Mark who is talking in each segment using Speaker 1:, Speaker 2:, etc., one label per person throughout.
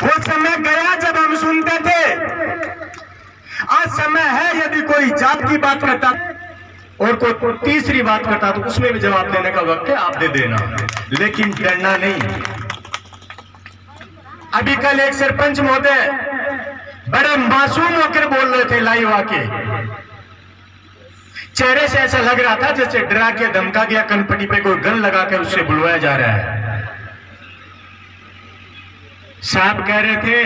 Speaker 1: वो समय गया जब हम सुनते थे। आज समय है यदि कोई जात की बात करता और कोई तीसरी बात करता तो उसमें भी जवाब देने का वक्त है, आप दे देना, लेकिन डरना नहीं। अभी कल एक सरपंच महोदय बड़े मासूम होकर बोल रहे थे लाइव आके, चेहरे से ऐसा लग रहा था जैसे डरा के धमका गया, कनपट्टी पे कोई गन लगाकर उससे बुलवाया जा रहा है। साहब कह रहे थे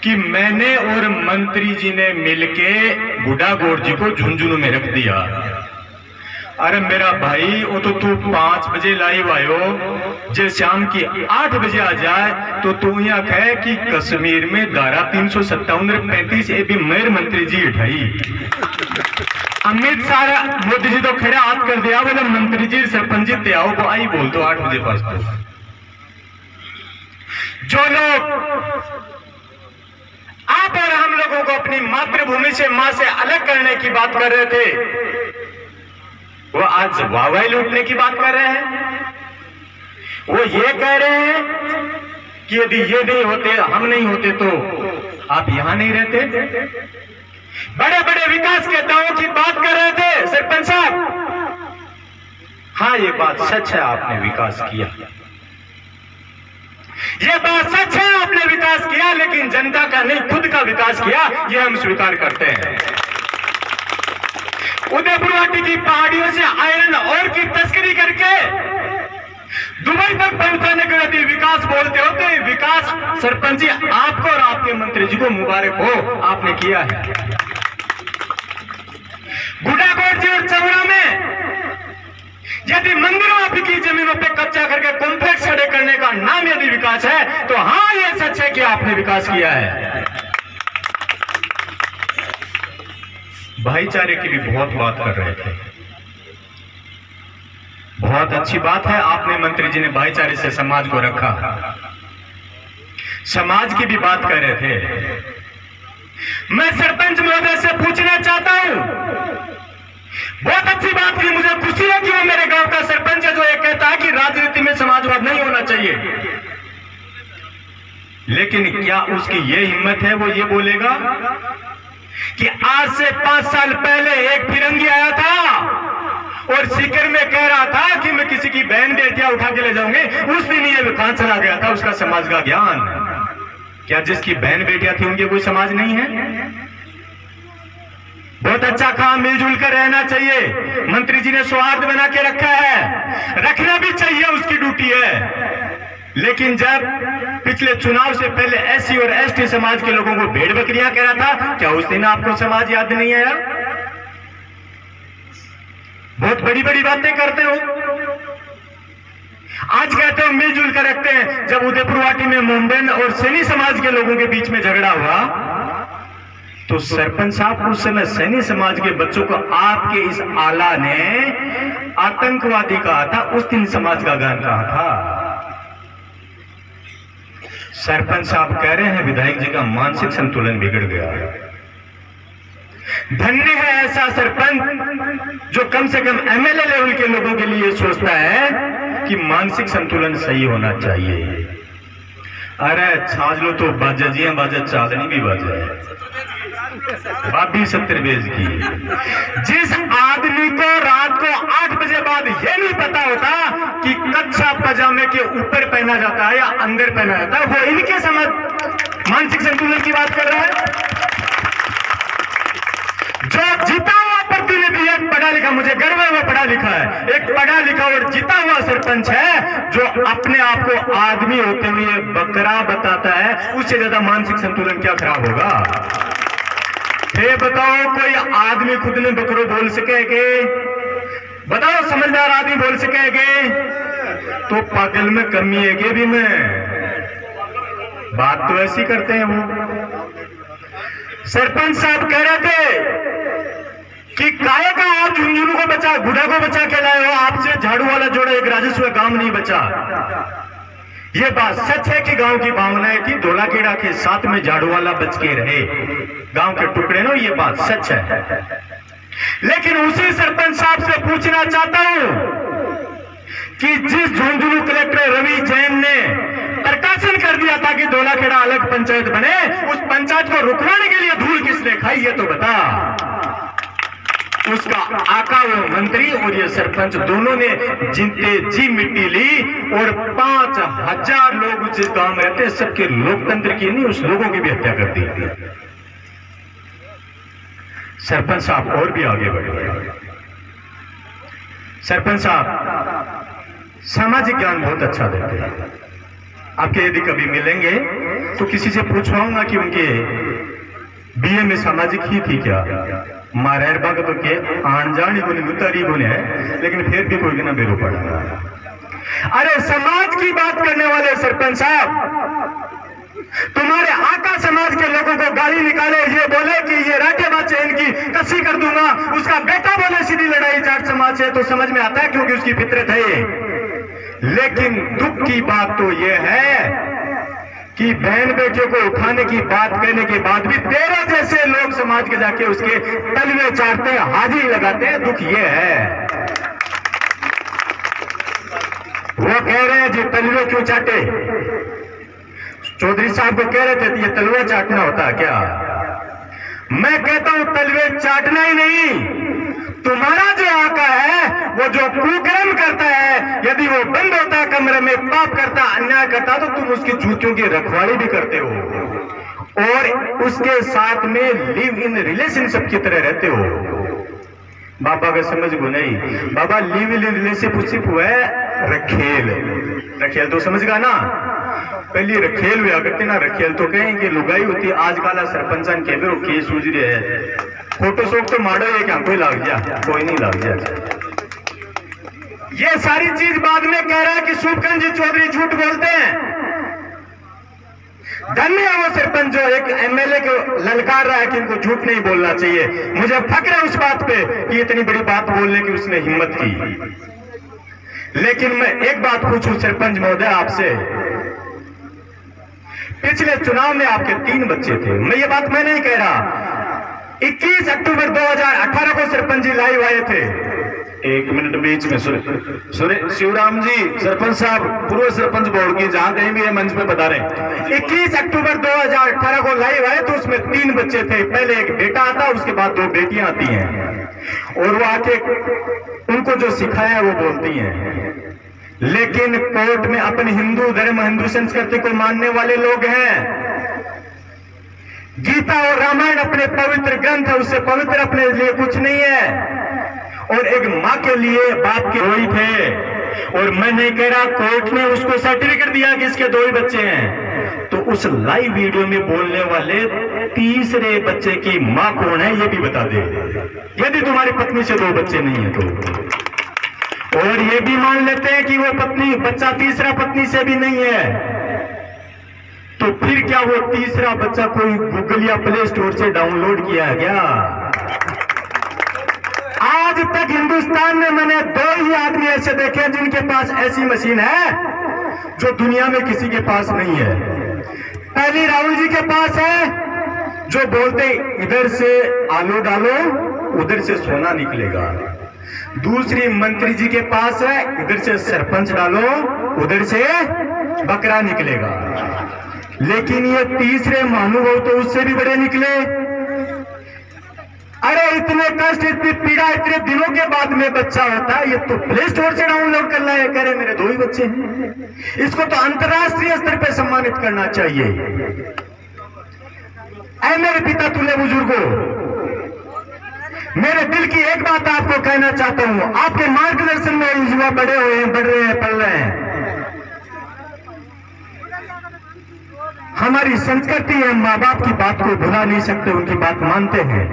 Speaker 1: कि मैंने और मंत्री जी ने मिलके बुढ़ा गौर जी को झुंझुनू में रख दिया। अरे मेरा भाई, वो तो तू 5 बजे लाइव आयो, जो शाम की 8 बजे आ जाए तो तू यहाँ कहे कि कश्मीर में धारा 357-35 ए भी मेयर मंत्री जी उठाई। अमित शाह मोदी जी तो खड़े हाथ कर दिया, बोले मंत्री जी सरपंच जी ते आओ, वो आई बोल दो 8 बजे पास। तो जो लोग आप और हम लोगों को अपनी मातृभूमि से, मां से अलग करने की बात कर रहे थे, वो आज वाहवाही लूटने की बात कर रहे हैं। वो ये कह रहे हैं कि यदि ये नहीं होते, हम नहीं होते तो आप यहां नहीं रहते। बड़े बड़े विकास के दावों की बात कर रहे थे सरपंच साहब। हाँ, ये बात सच है, आपने विकास किया, ये बात सच है, आपने विकास किया, लेकिन जनता का नहीं, खुद का विकास किया, ये हम स्वीकार करते हैं। उदयपुरवाटी की पहाड़ियों से आयरन ओर की तस्करी करके दुबई तक पहुंचाने के यदि विकास बोलते हो तो विकास सरपंच जी आपको और आपके मंत्री जी को मुबारक हो, आपने किया है। गुडागौर जी और चौरा में यदि मंदिरों की जमीनों पे कब्जा करके कॉम्प्लेक्स खड़े करने का नाम यदि विकास है तो हाँ, ये सच है कि आपने विकास किया है। भाईचारे की भी बहुत बात कर रहे थे, बहुत अच्छी बात है, आपने मंत्री जी ने भाईचारे से समाज को रखा, समाज की भी बात कर रहे थे। मैं सरपंच महोदय से पूछना चाहता हूं, बहुत अच्छी बात की, मुझे खुशी है कि वो मेरे गांव का सरपंच है जो ये कहता है कि राजनीति में समाजवाद नहीं होना चाहिए, लेकिन क्या उसकी ये हिम्मत है वो ये बोलेगा कि आज से 5 साल पहले एक फिरंगी आया था और सीकर में कह रहा था कि मैं किसी की बहन बेटियां उठा के ले जाऊंगे, उस दिन ये कहां चला गया था उसका समाज का ज्ञान। क्या जिसकी बहन बेटियां थी उनके कोई समाज नहीं है? बहुत अच्छा काम, मिलजुल कर रहना चाहिए। मंत्री जी ने सौहार्द बना के रखा है, रखना भी चाहिए, उसकी ड्यूटी है। लेकिन जब पिछले चुनाव से पहले एससी और एसटी समाज के लोगों को भेड़ बकरियां कह रहा था, क्या उस दिन आपको समाज याद नहीं आया? बहुत बड़ी बड़ी बातें करते हो, आज कहते हो मिलजुल कर रखते हैं। जब उदयपुरवाटी में मुंडेन और सैनी समाज के लोगों के बीच में झगड़ा हुआ तो सरपंच साहब उस समय सैनी समाज के बच्चों को आपके इस आला ने आतंकवादी कहा था, उस दिन समाज का गान कहा था। सरपंच साहब कह रहे हैं विधायक जी का मानसिक संतुलन बिगड़ गया है। धन्य है ऐसा सरपंच जो कम से कम एमएलए लेवल के लोगों के लिए सोचता है कि मानसिक संतुलन सही होना चाहिए। अरे छाज लो तो बाजा जी बाजा, चांदनी भी बाजा है, बाबी 70 बेज की। जिस आदमी को रात को 8 बजे बाद ये नहीं पता होता कि कच्चा पजामे के ऊपर पहना जाता है या अंदर पहना जाता है, वो इनके समझ मानसिक संतुलन की बात कर रहा है। जो जीता हुआ प्रतिनिधि, एक पढ़ा लिखा, मुझे गर्व है वो पढ़ा लिखा है, एक पढ़ा लिखा और जीता हुआ सरपंच है जो अपने आप को आदमी होते हुए बकरा बताता है, उससे ज्यादा मानसिक संतुलन क्या खराब होगा? ये बताओ, कोई आदमी खुद ने बकरो बोल सकेगे? बताओ, समझदार आदमी बोल सकेगे? तो पागल में कमी है कि भी मैं बात तो ऐसी करते हैं वो। सरपंच साहब कह रहे थे कि काय का आप झुंझुनू को बचा, गुड़ा को बचा के लाए हो, आपसे झाड़ू वाला जोड़ा एक राजस्व काम नहीं बचा। ये बात सच है कि गांव की भावनाएं थी, धोला कीड़ा के साथ में झाड़ू वाला बच के रहे, गांव के टुकड़े नो, ये बात सच है। लेकिन उसी सरपंच साहब से पूछना चाहता हूं कि जिस झुंझुनू कलेक्टर रवि जैन ने प्रकाशन कर दिया था कि धोलाखेड़ा अलग पंचायत बने, उस पंचायत को रुकवाने के लिए धूल किसने खाई ये तो बता। उसका आका वो मंत्री और ये सरपंच दोनों ने जिनते जी मिट्टी ली और 5000 लोग जिस गांव में रहते सबके लोकतंत्र की नहीं, उस लोगों की भी हत्या कर दी। सरपंच साहब और भी आगे बढ़े। सरपंच साहब सामाजिक ज्ञान बहुत अच्छा देते हैं। आपके यदि कभी मिलेंगे तो किसी से पूछवाऊंगा कि उनके बीए में सामाजिक ही थी क्या। मारेर बाग तो के आन जान को उतारी को है, लेकिन फिर भी कोई ना बेरो पड़ा। अरे समाज की बात करने वाले सरपंच साहब, तुम्हारे आका समाज के लोगों को गाली निकाले, ये बोले कि ये राठे बाचे इनकी कसी कर दूंगा, उसका बेटा बोले सीधी लड़ाई जाट समाज है, तो समझ में आता है क्योंकि उसकी फितरत है। लेकिन दुख की बात तो यह है कि बहन बेटियों को उठाने की बात कहने के बाद भी तेरे जैसे लोग समाज के जाके उसके तलवे चाटते हैं, हाजिरी लगाते हैं। दुख ये है, वो कह रहे हैं जी तलवे क्यों चाटे। चौधरी साहब को कह रहे थे ये तलवा चाटना होता है क्या। मैं कहता हूं तलवे चाटना ही नहीं, तुम्हारा जो आका है वो जो कुकर्म करता है, यदि वो बंद होता है कमरे में, पाप करता, अन्याय करता, तो तुम उसकी जूतियों की रखवाली भी करते हो और उसके साथ में लिव इन रिलेशनशिप की तरह रहते हो। बाबा का समझ को नहीं, बाबा लिव इन रिलेशनशिप हुआ है रखेल। रखेल तो समझ गा ना, पहली रखेल हुआ करते ना, रखेल तो कहें कि लुगाई होती। आजकल सरपंचन के बेरो केस सूझ रहे हैं, फोटो शोक तो मारो ये क्या कोई लाग गया, कोई नहीं लाग गया। ये सारी चीज बाद में कह रहा है कि शुभकरण जी चौधरी झूठ बोलते हैं। धन्य है वो सरपंच जो एक एमएलए को ललकार रहा है कि इनको झूठ नहीं बोलना चाहिए। मुझे फक्र है उस बात पे कि इतनी बड़ी बात बोलने की उसने हिम्मत की। लेकिन मैं एक बात पूछूं सरपंच महोदय आपसे, पिछले चुनाव में आपके 3 बच्चे थे। मैं ये बात मैं नहीं कह रहा, 21 अक्टूबर 2018 को सरपंच जी लाइव आए थे।
Speaker 2: एक मिनट बीच में सुरे शिवराम जी सरपंच साहब पूर्व सरपंच बोर्ड की जहां कहीं भी है मंच पे बता रहे।
Speaker 1: 21 अक्टूबर 2018 को लाइव आए तो उसमें 3 बच्चे थे। पहले एक बेटा आता, उसके बाद 2 बेटियां आती हैं और वो आके उनको जो सिखाया वो बोलती हैं। लेकिन कोर्ट में अपने हिंदू धर्म, हिंदू संस्कृति को मानने वाले लोग हैं। गीता और रामायण अपने पवित्र ग्रंथ है, उससे पवित्र अपने लिए कुछ नहीं है। और एक माँ के लिए बाप के 2 ही थे। और मैं नहीं कह रहा, कोर्ट ने उसको सर्टिफिकेट दिया कि इसके 2 ही बच्चे हैं। तो उस लाइव वीडियो में बोलने वाले तीसरे बच्चे की माँ कौन है ये भी बता दे, यदि तुम्हारी पत्नी से 2 बच्चे नहीं है तो। और ये भी मान लेते हैं कि वो बच्चा तीसरा पत्नी से भी नहीं है, तो फिर क्या वो तीसरा बच्चा कोई गूगल या प्ले स्टोर से डाउनलोड किया है क्या। आज तक हिंदुस्तान में मैंने 2 ही आदमी ऐसे देखे जिनके पास ऐसी मशीन है जो दुनिया में किसी के पास नहीं है। पहली राहुल जी के पास है, जो बोलते इधर से आलू डालो उधर से सोना निकलेगा। दूसरी मंत्री जी के पास है, इधर से सरपंच डालो उधर से बकरा निकलेगा। लेकिन ये तीसरे महानुभाव तो उससे भी बड़े निकले। अरे इतने कष्ट, इतनी पीड़ा, इतने दिनों के बाद में बच्चा होता है, ये तो प्ले स्टोर से डाउनलोड करना है। कह रहे मेरे 2 ही बच्चे हैं। इसको तो अंतर्राष्ट्रीय स्तर पे सम्मानित करना चाहिए। ऐ मेरे पिता तुल्य बुजुर्गों, मेरे दिल की एक बात आपको कहना चाहता हूं। आपके मार्गदर्शन में युवा बड़े हुए हैं, बढ़ रहे हैं, पल रहे हैं। हमारी संस्कृति है, माँ बाप की बात को भुला नहीं सकते, उनकी बात मानते हैं।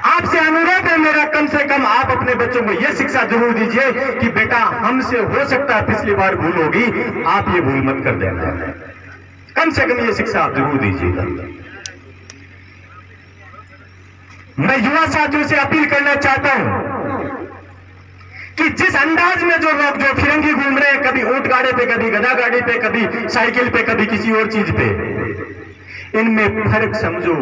Speaker 1: आपसे अनुरोध है मेरा, कम से कम आप अपने बच्चों को यह शिक्षा जरूर दीजिए कि बेटा हमसे हो सकता है पिछली बार भूल होगी, आप ये भूल मत कर देना। कम से कम ये शिक्षा आप जरूर दीजिएगा। मैं युवा साथियों से अपील करना चाहता हूं कि जिस अंदाज में जो लोग जो फिरंगी घूम रहे हैं, कभी ऊंट गाड़ी पे, कभी गधा गाड़ी पे, कभी साइकिल पे, कभी किसी और चीज पे, इनमें फर्क समझो।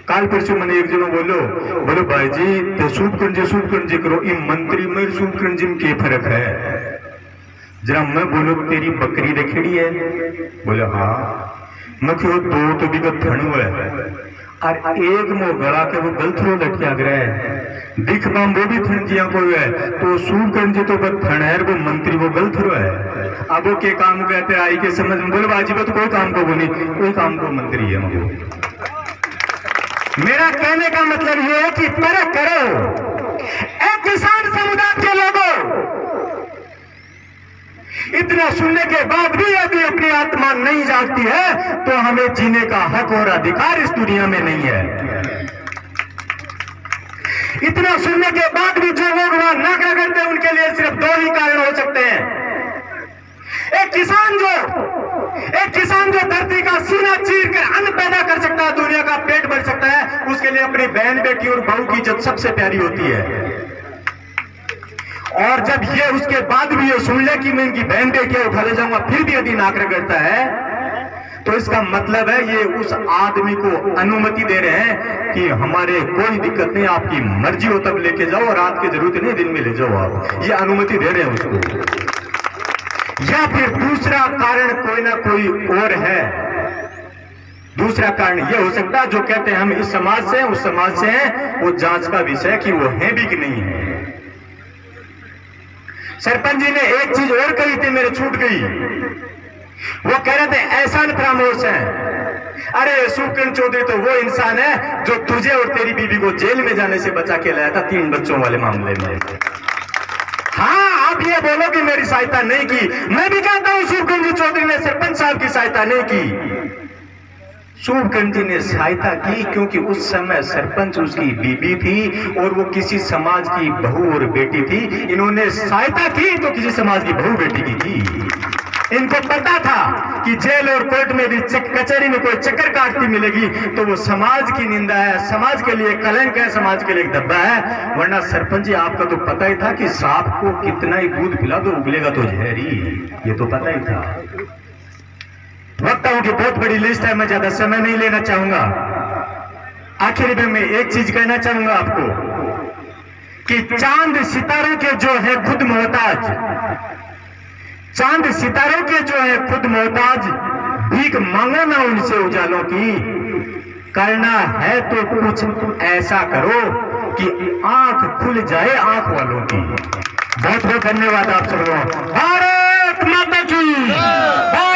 Speaker 1: काल परसों मैंने एक जनो बोलो भाई जी तो सूप कंजे करो, इन मंत्री में सूप कंजे में के फर्क है। जरा मैं बोलो तेरी बकरी रखेड़ी है? बोले हाँ। मैं क्यों दो तो भी धन हुआ है और एक मो गला के वो गलथरो लटकिया ग्रह दिख बम वो भी थन जिया को है तो सूख गंजे तो बस थन है वो मंत्री वो गलथरो है। अब वो के काम कहते आई के समझ में बोले बाजी वो तो कोई काम को बोली कोई काम को मंत्री है मगो। मेरा कहने का मतलब ये है कि परख करो एक किसान समुदाय के लोगों, इतना सुनने के बाद भी यदि अपनी आत्मा नहीं जागती है तो हमें जीने का हक और अधिकार इस दुनिया में नहीं है। इतना सुनने के बाद भी जो लोग वहां नाका करते हैं उनके लिए सिर्फ दो ही कारण हो सकते हैं। एक किसान जो धरती का सीना चीर कर अन्न पैदा कर सकता है, दुनिया का पेट भर सकता है, उसके लिए अपनी बहन बेटी और बहू की इज्जत सबसे प्यारी होती है। और जब ये उसके बाद भी ये सुन ले कि मैं इनकी बहन बेटियां उठा ले जाऊंगा फिर भी यदि नाक रगड़ता है तो इसका मतलब है ये उस आदमी को अनुमति दे रहे हैं कि हमारे कोई दिक्कत नहीं, आपकी मर्जी हो तब लेके जाओ और रात की जरूरत नहीं दिन में ले जाओ आप, ये अनुमति दे रहे हैं उसको। या फिर दूसरा कारण कोई ना कोई और है। दूसरा कारण यह हो सकता है जो कहते हैं हम इस समाज से उस समाज से हैं, वो जांच का विषय कि वो है भी कि नहीं है। सरपंच जी ने एक चीज और कही थी मेरे छूट गई, वो कह रहे थे एहसान फरामोश है। अरे सुकन चौधरी तो वो इंसान है जो तुझे और तेरी बीबी को जेल में जाने से बचा के लाया था 3 बच्चों वाले मामले में। हाँ आप ये बोलो कि मेरी सहायता नहीं की, मैं भी कहता हूं सुकन चौधरी ने सरपंच साहब की सहायता नहीं की। सूरकंठ जी ने सहायता की क्योंकि उस समय सरपंच उसकी बीबी थी और वो किसी समाज की बहू और बेटी थी। इन्होंने सहायता की तो किसी समाज की बहू बेटी की थी। इनको पता था कि जेल और कोर्ट में भी कचहरी में कोई चक्कर काटती मिलेगी तो वो समाज की निंदा है, समाज के लिए कलंक है, समाज के लिए एक धब्बा है। वरना सरपंच जी आपका तो पता ही था कि सांप को कितना ही दूध पिला दो उगलेगा तो जहर ही, ये तो पता ही था। वक्ताओं की बहुत बड़ी लिस्ट है, मैं ज्यादा समय नहीं लेना चाहूंगा। आखिर में मैं एक चीज कहना चाहूंगा आपको कि चांद सितारों के जो है खुद मोहताज, चांद सितारों के जो है खुद मोहताज, भीख मांगो ना उनसे उजालों की, करना है तो कुछ ऐसा करो कि आंख खुल जाए आंख वालों की। बहुत बहुत धन्यवाद आप सबको। भारत माता की।